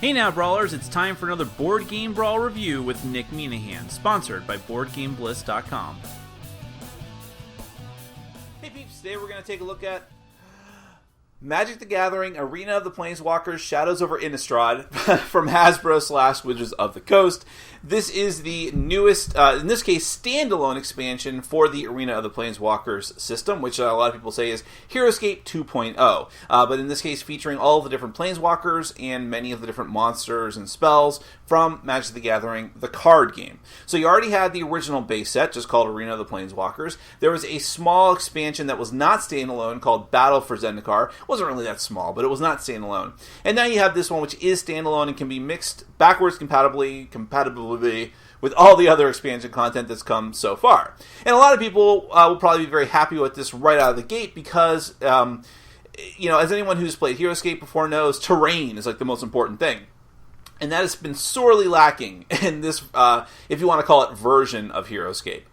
Hey now, Brawlers, it's time for another Board Game Brawl review with Nick Minahan, sponsored by BoardGameBliss.com. Hey peeps, today we're going to take a look at Magic the Gathering Arena of the Planeswalkers Shadows over Innistrad from Hasbro / Wizards of the Coast. This is the newest, in this case, standalone expansion for the Arena of the Planeswalkers system, which a lot of people say is Heroescape 2.0. But in this case, featuring all of the different Planeswalkers and many of the different monsters and spells from Magic the Gathering, the card game. So you already had the original base set, just called Arena of the Planeswalkers. There was a small expansion that was not standalone called Battle for Zendikar. It wasn't really that small, but it was not standalone. And now you have this one, which is standalone and can be mixed backwards compatibly with all the other expansion content that's come so far. And a lot of people will probably be very happy with this right out of the gate because, as anyone who's played Heroescape before knows, terrain is like the most important thing. And that has been sorely lacking in this, if you want to call it, version of Heroescape.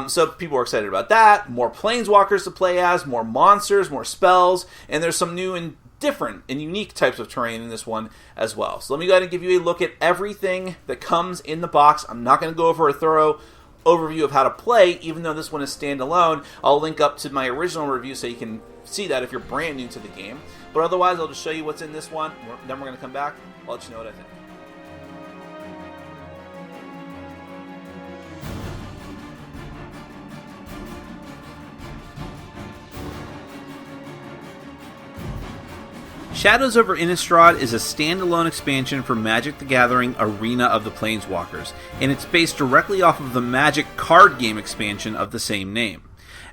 So people are excited about that. More Planeswalkers to play as, more monsters, more spells, and there's some new and different and unique types of terrain in this one as well. So let me go ahead and give you a look at everything that comes in the box. I'm not going to go over a thorough overview of how to play, even though this one is standalone. I'll link up to my original review so you can see that if you're brand new to the game. But otherwise, I'll just show you what's in this one. Then we're going to come back. I'll let you know what I think. Shadows over Innistrad is a standalone expansion for Magic the Gathering Arena of the Planeswalkers, and it's based directly off of the Magic card game expansion of the same name.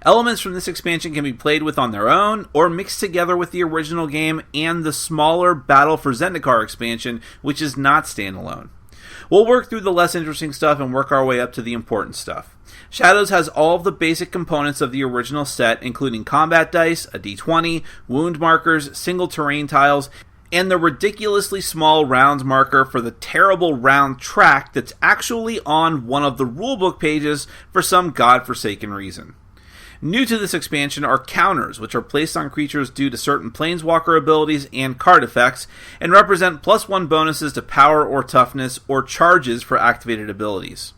Elements from this expansion can be played with on their own, or mixed together with the original game and the smaller Battle for Zendikar expansion, which is not standalone. We'll work through the less interesting stuff and work our way up to the important stuff. Shadows has all of the basic components of the original set, including combat dice, a d20, wound markers, single terrain tiles, and the ridiculously small round marker for the terrible round track that's actually on one of the rulebook pages for some godforsaken reason. New to this expansion are counters, which are placed on creatures due to certain Planeswalker abilities and card effects, and represent +1 bonuses to power or toughness, or charges for activated abilities.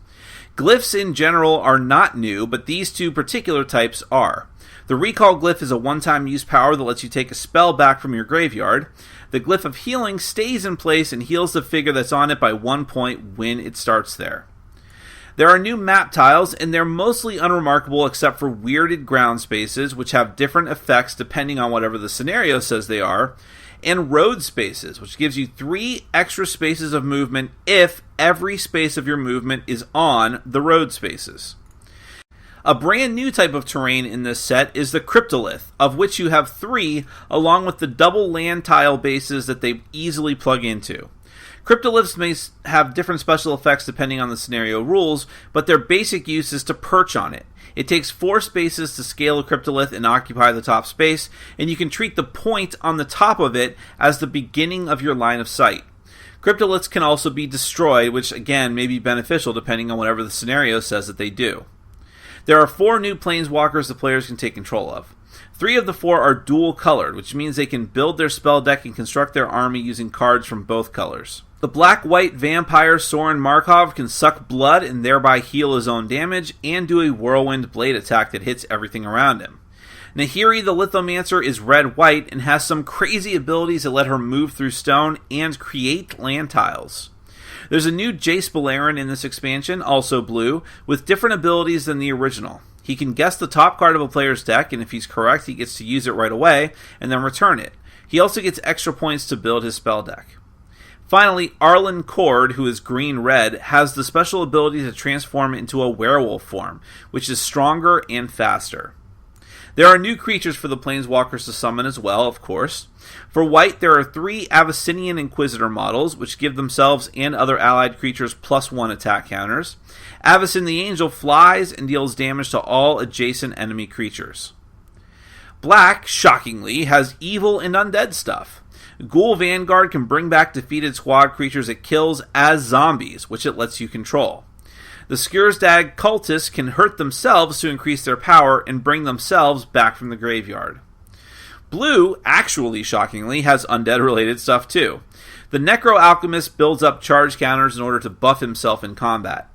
Glyphs in general are not new, but these two particular types are. The Recall Glyph is a one-time use power that lets you take a spell back from your graveyard. The Glyph of Healing stays in place and heals the figure that's on it by 1 point when it starts there. There are new map tiles, and they're mostly unremarkable except for weirded ground spaces, which have different effects depending on whatever the scenario says they are, and road spaces, which gives you 3 extra spaces of movement if every space of your movement is on the road spaces. A brand new type of terrain in this set is the Cryptolith, of which you have 3, along with the double land tile bases that they easily plug into. Cryptoliths may have different special effects depending on the scenario rules, but their basic use is to perch on it. It takes 4 spaces to scale a Cryptolith and occupy the top space, and you can treat the point on the top of it as the beginning of your line of sight. Cryptoliths can also be destroyed, which again may be beneficial depending on whatever the scenario says that they do. There are 4 new Planeswalkers the players can take control of. 3 of the 4 are dual colored, which means they can build their spell deck and construct their army using cards from both colors. The black-white vampire Soren Markov can suck blood and thereby heal his own damage, and do a whirlwind blade attack that hits everything around him. Nahiri the Lithomancer is red-white and has some crazy abilities that let her move through stone and create land tiles. There's a new Jace Beleren in this expansion, also blue, with different abilities than the original. He can guess the top card of a player's deck, and if he's correct, he gets to use it right away, and then return it. He also gets extra points to build his spell deck. Finally, Arlen Cord, who is green-red, has the special ability to transform into a werewolf form, which is stronger and faster. There are new creatures for the Planeswalkers to summon as well, of course. For white, there are 3 Abyssinian Inquisitor models, which give themselves and other allied creatures +1 attack counters. Avacyn the Angel flies and deals damage to all adjacent enemy creatures. Black, shockingly, has evil and undead stuff. Ghoul Vanguard can bring back defeated squad creatures it kills as zombies, which it lets you control. The Skursdag cultists can hurt themselves to increase their power and bring themselves back from the graveyard. Blue, actually shockingly, has undead-related stuff too. The Necro Alchemist builds up charge counters in order to buff himself in combat.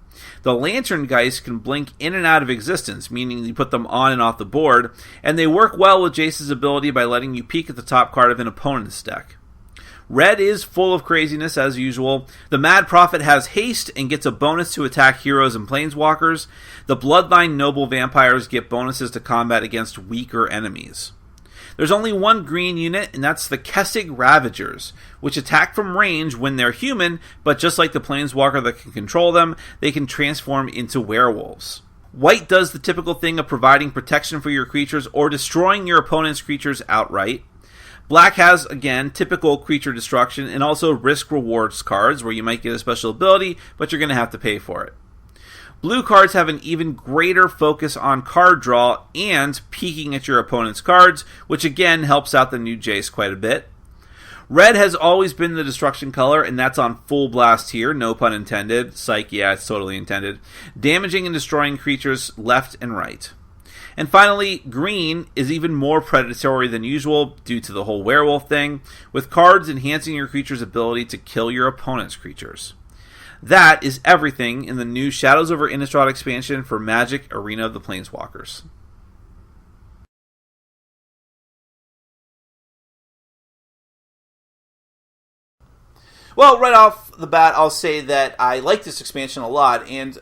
The Lantern Geist can blink in and out of existence, meaning you put them on and off the board, and they work well with Jace's ability by letting you peek at the top card of an opponent's deck. Red is full of craziness as usual. The Mad Prophet has haste and gets a bonus to attack heroes and planeswalkers. The Bloodline Noble Vampires get bonuses to combat against weaker enemies. There's only one green unit, and that's the Kessig Ravagers, which attack from range when they're human, but just like the planeswalker that can control them, they can transform into werewolves. White does the typical thing of providing protection for your creatures or destroying your opponent's creatures outright. Black has, again, typical creature destruction and also risk rewards cards where you might get a special ability, but you're going to have to pay for it. Blue cards have an even greater focus on card draw and peeking at your opponent's cards, which again helps out the new Jace quite a bit. Red has always been the destruction color, and that's on full blast here, no pun intended. Psych, yeah, it's totally intended. Damaging and destroying creatures left and right. And finally, green is even more predatory than usual due to the whole werewolf thing, with cards enhancing your creature's ability to kill your opponent's creatures. That is everything in the new Shadows over Innistrad expansion for Magic Arena of the Planeswalkers. Well, right off the bat, I'll say that I like this expansion a lot, and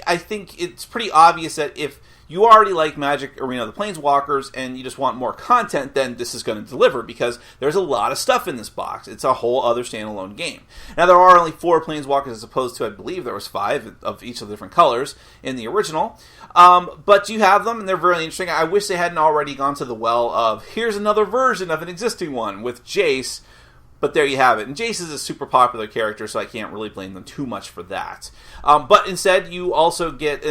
I think it's pretty obvious that if you already like Magic Arena of the Planeswalkers and you just want more content, then this is going to deliver because there's a lot of stuff in this box. It's a whole other standalone game. Now, there are only 4 Planeswalkers as opposed to, I believe, there was 5 of each of the different colors in the original. But you have them, and they're very interesting. I wish they hadn't already gone to the well of, here's another version of an existing one with Jace, but there you have it. And Jace is a super popular character, so I can't really blame them too much for that. But instead, you also get,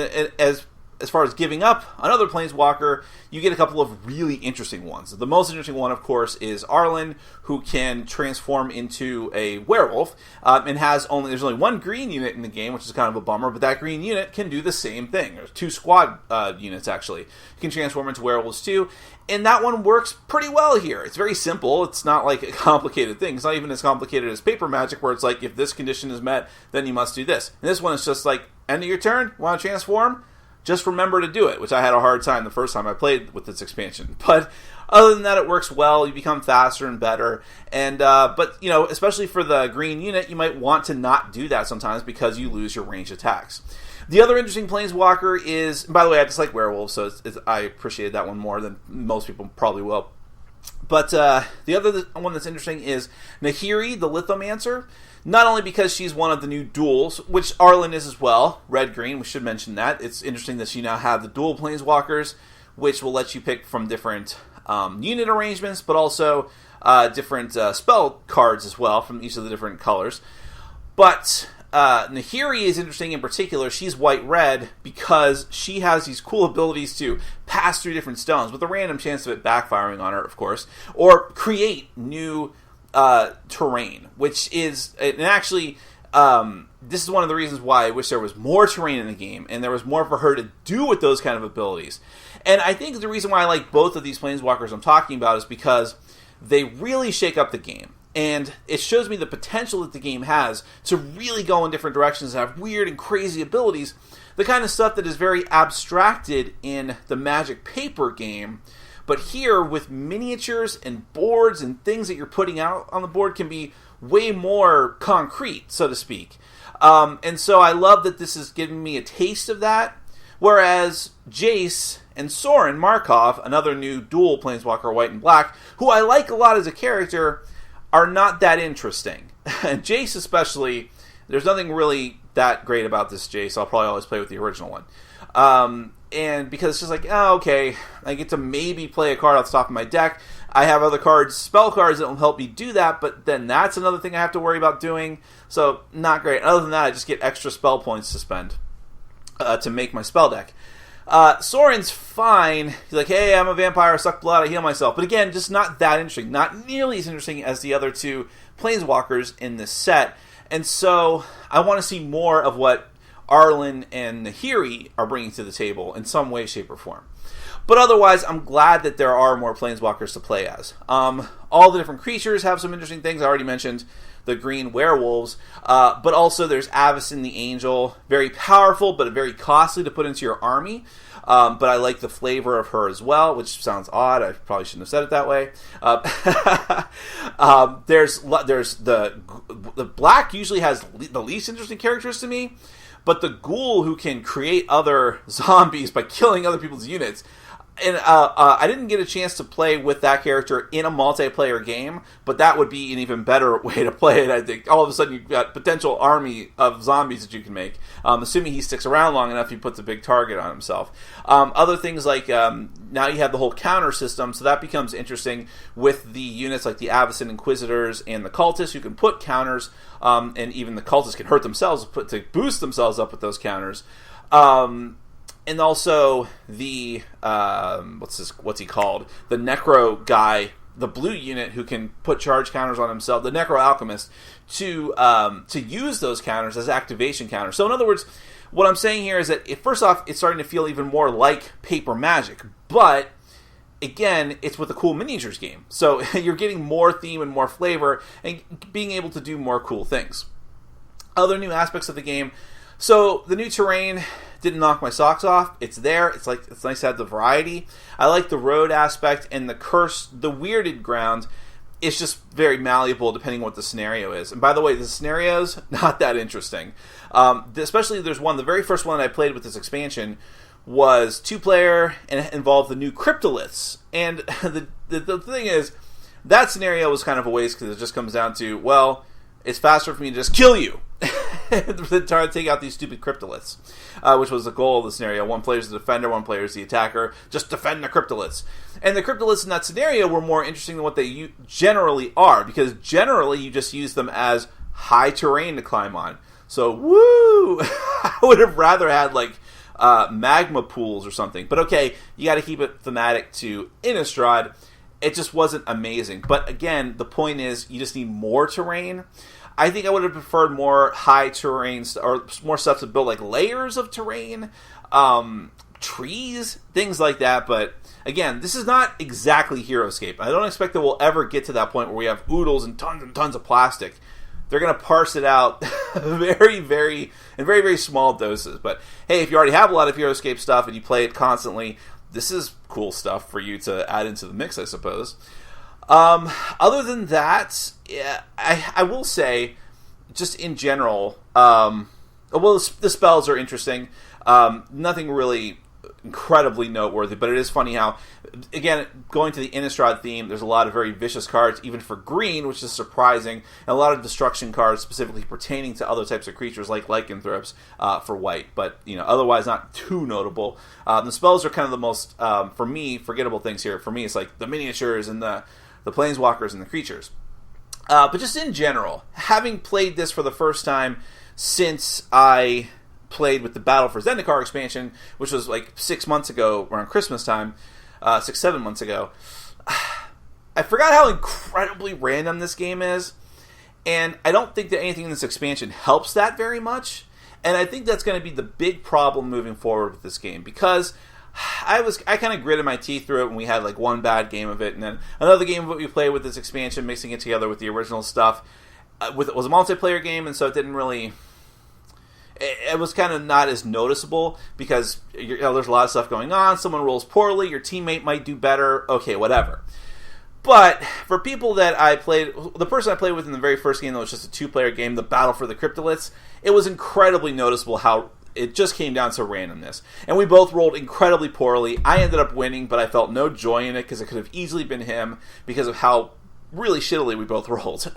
as far as giving up another Planeswalker, you get a couple of really interesting ones. The most interesting one, of course, is Arlen, who can transform into a werewolf, and there's only one green unit in the game, which is kind of a bummer, but that green unit can do the same thing. There's 2 squad units, actually. You can transform into werewolves, too, and that one works pretty well here. It's very simple. It's not like a complicated thing. It's not even as complicated as paper Magic, where it's like, if this condition is met, then you must do this. And this one is just like, end of your turn, want to transform? Just remember to do it, which I had a hard time the first time I played with this expansion. But other than that, it works well. You become faster and better. And but, you know, especially for the green unit, you might want to not do that sometimes because you lose your ranged attacks. The other interesting Planeswalker is, by the way, I just like werewolves, so I appreciated that one more than most people probably will. But the other one that's interesting is Nahiri, the Lithomancer. Not only because she's one of the new duels, which Arlen is as well, red-green, we should mention that. It's interesting that you now have the dual Planeswalkers, which will let you pick from different unit arrangements, but also different spell cards as well from each of the different colors. But Nahiri is interesting in particular. She's white-red because she has these cool abilities to pass through different stones, with a random chance of it backfiring on her, of course, or create new terrain, which is, and actually, this is one of the reasons why I wish there was more terrain in the game, and there was more for her to do with those kind of abilities. And I think the reason why I like both of these Planeswalkers I'm talking about is because they really shake up the game. And it shows me the potential that the game has to really go in different directions and have weird and crazy abilities. The kind of stuff that is very abstracted in the Magic paper game. But here, with miniatures and boards and things that you're putting out on the board can be way more concrete, so to speak. And so I love that this is giving me a taste of that. Whereas Jace and Sorin Markov, another new dual Planeswalker, white and black, who I like a lot as a character, are not that interesting. And Jace especially, there's nothing really that great about this Jace. I'll probably always play with the original one. And because it's just like, oh, okay, I get to maybe play a card off the top of my deck. I have other cards, spell cards that will help me do that, but then that's another thing I have to worry about doing. So, not great. Other than that, I just get extra spell points to spend to make my spell deck. Sorin's fine. He's like, hey, I'm a vampire, I suck blood, I heal myself. But again, just not that interesting. Not nearly as interesting as the other two Planeswalkers in this set. And so, I want to see more of what Arlen and Nahiri are bringing to the table in some way, shape, or form. But otherwise, I'm glad that there are more Planeswalkers to play as. All the different creatures have some interesting things. I already mentioned the green werewolves, but also there's Avacyn the Angel, very powerful but very costly to put into your army. But I like the flavor of her as well, which sounds odd. I probably shouldn't have said it that way. There's the black usually has the least interesting characters to me, but the ghoul who can create other zombies by killing other people's units. And I didn't get a chance to play with that character in a multiplayer game, but that would be an even better way to play it, I think. All of a sudden, you've got potential army of zombies that you can make. Assuming he sticks around long enough, he puts a big target on himself. Other things like, now you have the whole counter system, so that becomes interesting with the units like the Avacyn Inquisitors and the Cultists, who can put counters, and even the Cultists can hurt themselves to boost themselves up with those counters. And also the what's he called? The Necro guy, the blue unit who can put charge counters on himself, the Necro Alchemist, to use those counters as activation counters. So in other words, what I'm saying here is that first off, it's starting to feel even more like paper Magic, but again, it's with a cool miniatures game. So you're getting more theme and more flavor and being able to do more cool things. Other new aspects of the game. So the new terrain didn't knock my socks off. It's there. It's nice to have the variety. I like the road aspect, and the weirded ground is just very malleable depending on what the scenario is. And by the way, the scenario's not that interesting. Especially there's one, the very first one I played with this expansion was 2-player, and it involved the new cryptoliths. And the thing is, that scenario was kind of a waste because it just comes down to, well, it's faster for me to just kill you than try to take out these stupid cryptoliths, which was the goal of the scenario. One player is the defender, one player is the attacker. Just defend the cryptoliths. And the cryptoliths in that scenario were more interesting than what they generally are, because generally you just use them as high terrain to climb on. So, woo! I would have rather had, like, magma pools or something. But okay, you got to keep it thematic to Innistrad. It just wasn't amazing. But again, the point is, you just need more terrain. I think I would have preferred more high terrain, or more stuff to build, like layers of terrain, trees, things like that. But again, this is not exactly HeroScape. I don't expect that we'll ever get to that point where we have oodles and tons of plastic. They're going to parse it out very, very small doses. But hey, if you already have a lot of HeroScape stuff and you play it constantly, this is cool stuff for you to add into the mix, I suppose. Other than that, yeah, I will say, just in general, well, the spells are interesting. Nothing really incredibly noteworthy, but it is funny how, again, going to the Innistrad theme, there's a lot of very vicious cards, even for green, which is surprising, and a lot of destruction cards specifically pertaining to other types of creatures like lycanthropes for white, but otherwise not too notable. The spells are kind of the most, for me, forgettable things here. For me, it's like the miniatures and the planeswalkers and the creatures. But just in general, having played this for the first time since I played with the Battle for Zendikar expansion, which was like 6 months ago, around Christmas time, 7 months ago, I forgot how incredibly random this game is, and I don't think that anything in this expansion helps that very much, and I think that's going to be the big problem moving forward with this game, because I kind of gritted my teeth through it when we had like one bad game of it, and then another game of it we played with this expansion, mixing it together with the original stuff. It was a multiplayer game, and so it didn't really... It was kind of not as noticeable because there's a lot of stuff going on. Someone rolls poorly, your teammate might do better. Okay, whatever. But for people that the person I played with in the very first game that was just a 2-player game, the Battle for the Cryptoliths, it was incredibly noticeable how it just came down to randomness. And we both rolled incredibly poorly. I ended up winning, but I felt no joy in it because it could have easily been him because of how really shittily we both rolled.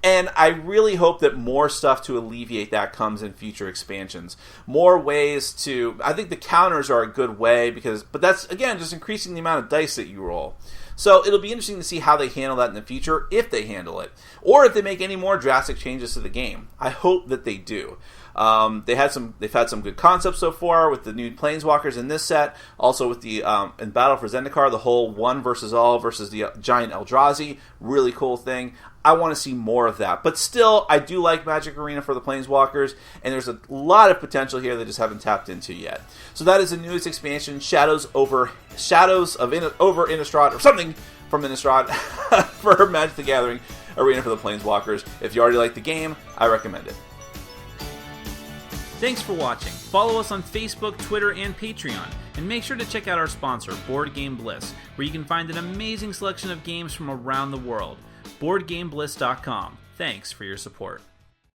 And I really hope that more stuff to alleviate that comes in future expansions. More ways to... I think the counters are a good way, but that's, again, just increasing the amount of dice that you roll. So it'll be interesting to see how they handle that in the future, if they handle it. Or if they make any more drastic changes to the game. I hope that they do. They've had some good concepts so far with the new Planeswalkers in this set. Also with the in Battle for Zendikar, the whole one versus all versus the giant Eldrazi, really cool thing. I want to see more of that. But still, I do like Magic Arena for the Planeswalkers, and there's a lot of potential here they just haven't tapped into yet. So that is the newest expansion, Shadows over Innistrad, or something from Innistrad for Magic the Gathering Arena for the Planeswalkers. If you already like the game, I recommend it. Thanks for watching. Follow us on Facebook, Twitter, and Patreon. And make sure to check out our sponsor, Board Game Bliss, where you can find an amazing selection of games from around the world. BoardGameBliss.com. Thanks for your support.